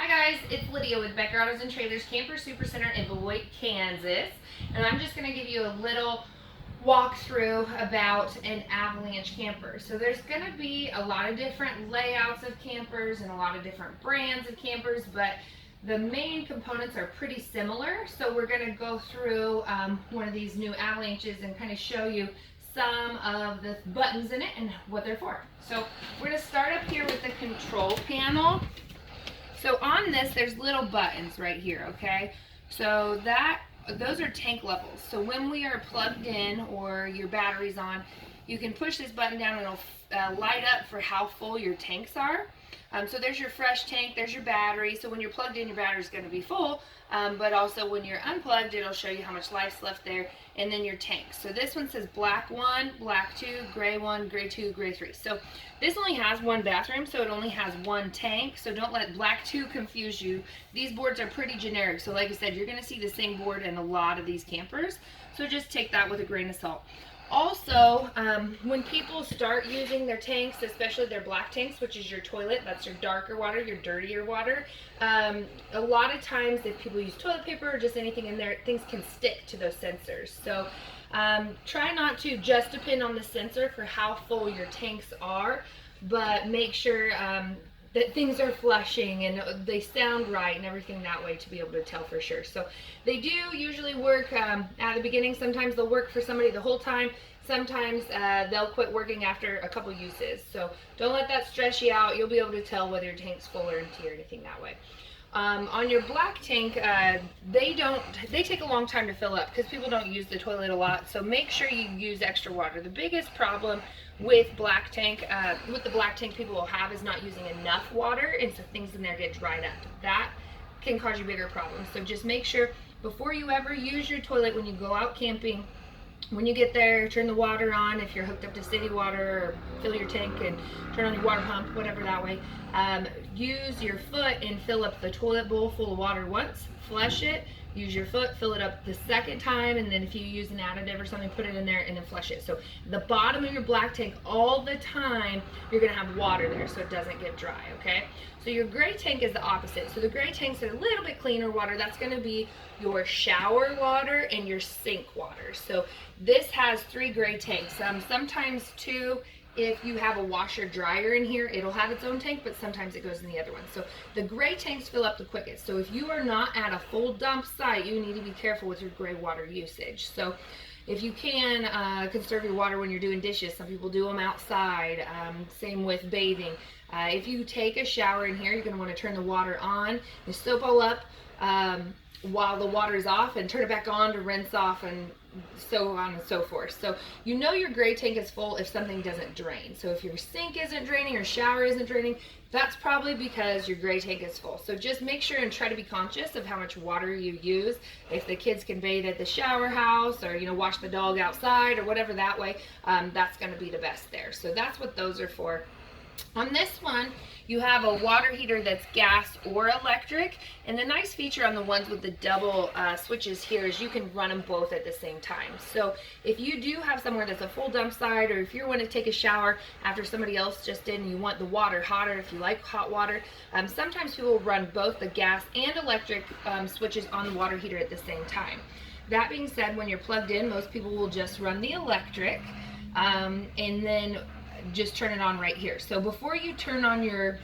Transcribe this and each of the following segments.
Hi guys, it's Lydia with Becker Autos and Trailers Camper Supercenter in Beloit, Kansas. And I'm just going to give you a little walkthrough about an Avalanche camper. So there's going to be a lot of different layouts of campers and a lot of different brands of campers, but the main components are pretty similar. So we're going to go through one of these new Avalanches and kind of show you some of the buttons in it and what they're for. So we're going to start up here with the control panel. So on this, there's little buttons right here, okay? So those are tank levels. So when we are plugged in or your battery's on, you can push this button down and it'll light up for how full your tanks are. So there's your fresh tank, there's your battery. So when you're plugged in, your battery's going to be full, but also when you're unplugged, it'll show you how much life's left there, and then your tanks. So this one says black 1, black 2, gray 1, gray 2, gray 3. So this only has one bathroom, so it only has one tank, so don't let black 2 confuse you. These boards are pretty generic, so like I said, you're going to see the same board in a lot of these campers, so just take that with a grain of salt. Also, when people start using their tanks, especially their black tanks, which is your toilet, that's your darker water, your dirtier water, a lot of times if people use toilet paper or just anything in there, things can stick to those sensors. So try not to just depend on the sensor for how full your tanks are, but make sure that things are flushing and they sound right and everything that way to be able to tell for sure. So they do usually work at the beginning. Sometimes they'll work for somebody the whole time. Sometimes they'll quit working after a couple uses. So don't let that stress you out. You'll be able to tell whether your tank's full or empty or anything that way. On your black tank, they take a long time to fill up because people don't use the toilet a lot. So make sure you use extra water. The biggest problem with the black tank people will have is not using enough water, and so things in there get dried up. That can cause you bigger problems. So just make sure before you ever use your toilet when you go out camping, when you get there, turn the water on if you're hooked up to city water, or fill your tank and turn on your water pump, whatever that way. Use your foot and fill up the toilet bowl full of water once, flush it, use your foot, fill it up the second time, and then if you use an additive or something, put it in there and then flush it. So the bottom of your black tank, all the time, you're gonna have water there so it doesn't get dry, okay? So your gray tank is the opposite. So the gray tanks are a little bit cleaner water. That's gonna be your shower water and your sink water. So this has 3 gray tanks, sometimes 2. If you have a washer dryer in here, it'll have its own tank, but sometimes it goes in the other one. So the gray tanks fill up the quickest. So if you are not at a full dump site, you need to be careful with your gray water usage. So if you can, conserve your water when you're doing dishes. Some people do them outside. Same with bathing. If you take a shower in here, you're going to want to turn the water on and soap all up while the water is off, and turn it back on to rinse off, and so on and so forth. So you know your gray tank is full if something doesn't drain. So if your sink isn't draining, your shower isn't draining, that's probably because your gray tank is full. So just make sure and try to be conscious of how much water you use. If the kids can bathe at the shower house, or wash the dog outside, or whatever that way, that's going to be the best there. So that's what those are for. On this one, you have a water heater that's gas or electric, and the nice feature on the ones with the double switches here is you can run them both at the same time. So if you do have somewhere that's a full dump site, or if you want to take a shower after somebody else just did and you want the water hotter, if you like hot water, sometimes people run both the gas and electric switches on the water heater at the same time. That being said, when you're plugged in, most people will just run the electric, and then just turn it on right here. So before you turn on your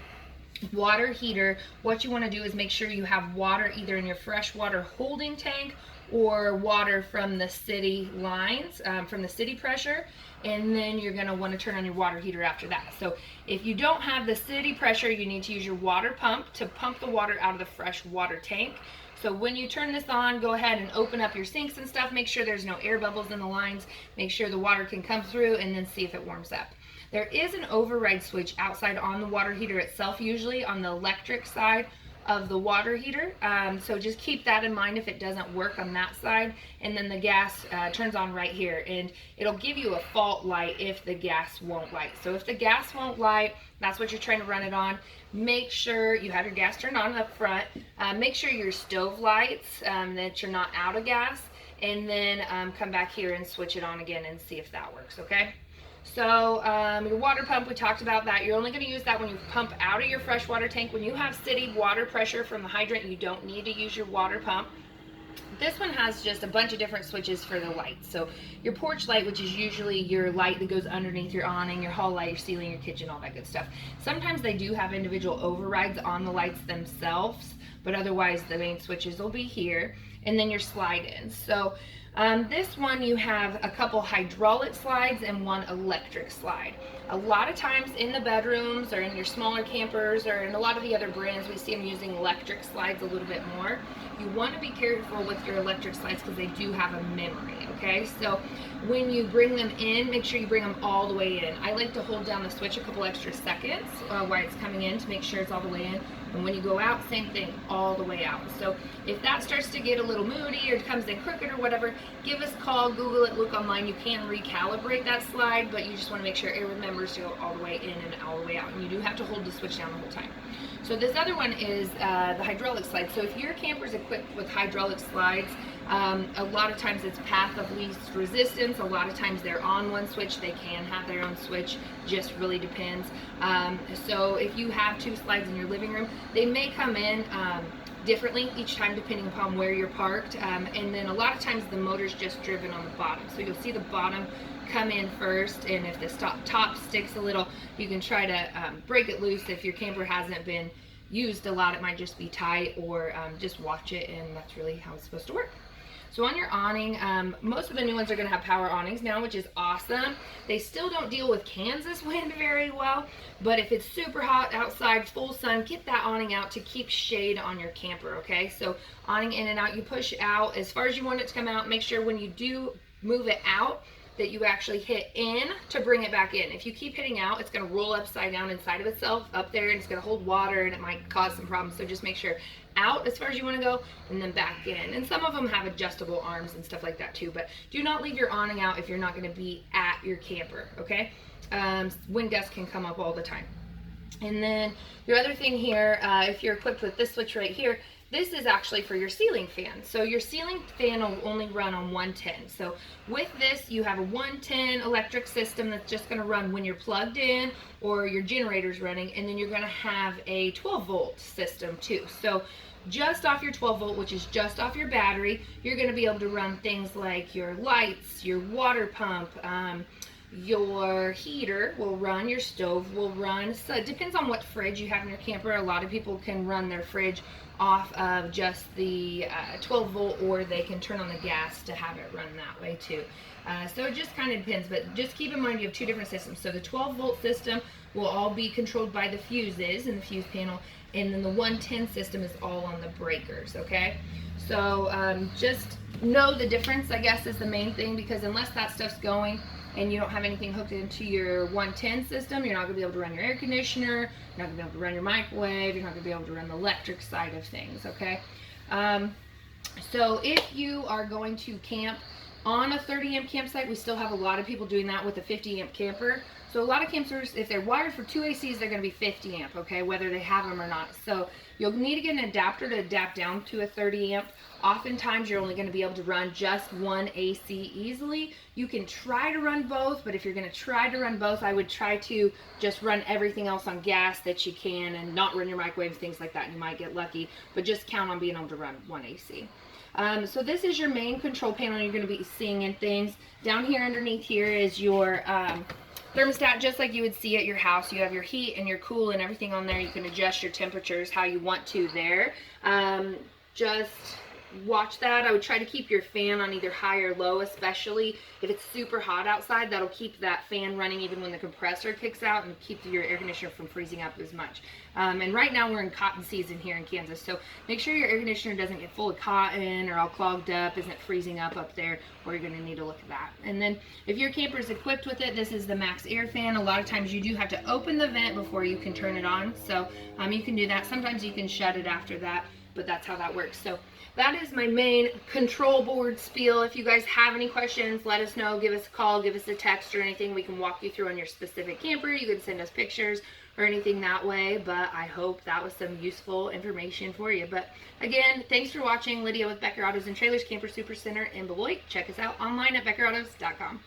water heater, what you want to do is make sure you have water either in your fresh water holding tank or water from the city lines, from the city pressure, and then you're going to want to turn on your water heater after that. So if you don't have the city pressure, you need to use your water pump to pump the water out of the fresh water tank. So when you turn this on, go ahead and open up your sinks and stuff. Make sure there's no air bubbles in the lines. Make sure the water can come through, and then see if it warms up. There is an override switch outside on the water heater itself, usually on the electric side of the water heater. So just keep that in mind if it doesn't work on that side. And then the gas turns on right here, and it'll give you a fault light if the gas won't light. So if the gas won't light, that's what you're trying to run it on. Make sure you have your gas turned on up front. Make sure your stove lights, that you're not out of gas, and then come back here and switch it on again and see if that works, okay? So your water pump, we talked about that. You're only going to use that when you pump out of your freshwater tank. When you have city water pressure from the hydrant, you don't need to use your water pump. This one has just a bunch of different switches for the lights. So your porch light, which is usually your light that goes underneath your awning, your hall light, your ceiling, your kitchen, all that good stuff. Sometimes they do have individual overrides on the lights themselves, but otherwise the main switches will be here. And then your slide-ins. So this one you have a couple hydraulic slides and one electric slide. A lot of times in the bedrooms or in your smaller campers or in a lot of the other brands, we see them using electric slides a little bit more. You want to be careful with your electric slides because they do have a memory, okay? So when you bring them in, make sure you bring them all the way in. I like to hold down the switch a couple extra seconds while it's coming in to make sure it's all the way in. And when you go out, same thing, all the way out. So if that starts to get a little moody or it comes in crooked or whatever, give us a call, Google it, look online. You can recalibrate that slide, but you just want to make sure it remembers to go all the way in and all the way out. And you do have to hold the switch down the whole time. So this other one is the hydraulic slide. So if your camper is equipped with hydraulic slides, a lot of times it's path of least resistance. A lot of times they're on one switch. They can have their own switch. Just really depends. So if you have two slides in your living room, they may come in differently each time depending upon where you're parked. And then a lot of times the motor's just driven on the bottom. So you'll see the bottom come in first, and if the top sticks a little, you can try to break it loose. If your camper hasn't been used a lot, it might just be tight, or just watch it, and that's really how it's supposed to work. So on your awning, most of the new ones are going to have power awnings now, which is awesome. They still don't deal with Kansas wind very well, but if it's super hot outside, full sun, get that awning out to keep shade on your camper, okay? So awning in and out, you push out as far as you want it to come out. Make sure when you do move it out that you actually hit in to bring it back in. If you keep hitting out, it's going to roll upside down inside of itself up there, and it's going to hold water, and it might cause some problems. So just make sure out as far as you want to go, and then back in. And some of them have adjustable arms and stuff like that too, but do not leave your awning out if you're not going to be at your camper, okay? Wind gusts can come up all the time. And then your other thing here, if you're equipped with this switch right here, this is actually for your ceiling fan. So your ceiling fan will only run on 110. So with this, you have a 110 electric system that's just gonna run when you're plugged in or your generator's running, and then you're gonna have a 12-volt system too. So just off your 12 volt, which is just off your battery, you're gonna be able to run things like your lights, your water pump, your heater will run, your stove will run. So it depends on what fridge you have in your camper. A lot of people can run their fridge off of just the 12 volt, or they can turn on the gas to have it run that way too. So it just kind of depends, but just keep in mind you have two different systems. So the 12 volt system will all be controlled by the fuses in the fuse panel, and then the 110 system is all on the breakers, okay? So just know the difference, I guess, is the main thing, because unless that stuff's going and you don't have anything hooked into your 110 system, you're not going to be able to run your air conditioner, you're not going to be able to run your microwave, you're not going to be able to run the electric side of things, okay? So if you are going to camp on a 30 amp campsite, we still have a lot of people doing that with a 50 amp camper. So a lot of campers, if they're wired for 2 ACs, they're going to be 50 amp, okay, whether they have them or not. So you'll need to get an adapter to adapt down to a 30 amp. Oftentimes you're only going to be able to run just one AC easily. You can try to run both, but if you're going to try to run both, I would try to just run everything else on gas that you can and not run your microwave, things like that. You might get lucky, but just count on being able to run one AC. So this is your main control panel you're going to be seeing in things. Down here underneath here is your thermostat, just like you would see at your house. You have your heat and your cool and everything on there. You can adjust your temperatures how you want to there. Just watch that. I would try to keep your fan on either high or low, especially if it's super hot outside. That'll keep that fan running even when the compressor kicks out and keep your air conditioner from freezing up as much. And right now we're in cotton season here in Kansas, so make sure your air conditioner doesn't get full of cotton or all clogged up, isn't freezing up there, or you're going to need to look at that. And then if your camper is equipped with it, this is the max air fan. A lot of times you do have to open the vent before you can turn it on, so you can do that. Sometimes you can shut it after that, but that's how that works. So that is my main control board spiel. If you guys have any questions, let us know. Give us a call, give us a text or anything. We can walk you through on your specific camper. You can send us pictures or anything that way, but I hope that was some useful information for you. But again, thanks for watching. Lydia with Becker Autos and Trailers, Camper Super Center in Beloit. Check us out online at beckerautos.com.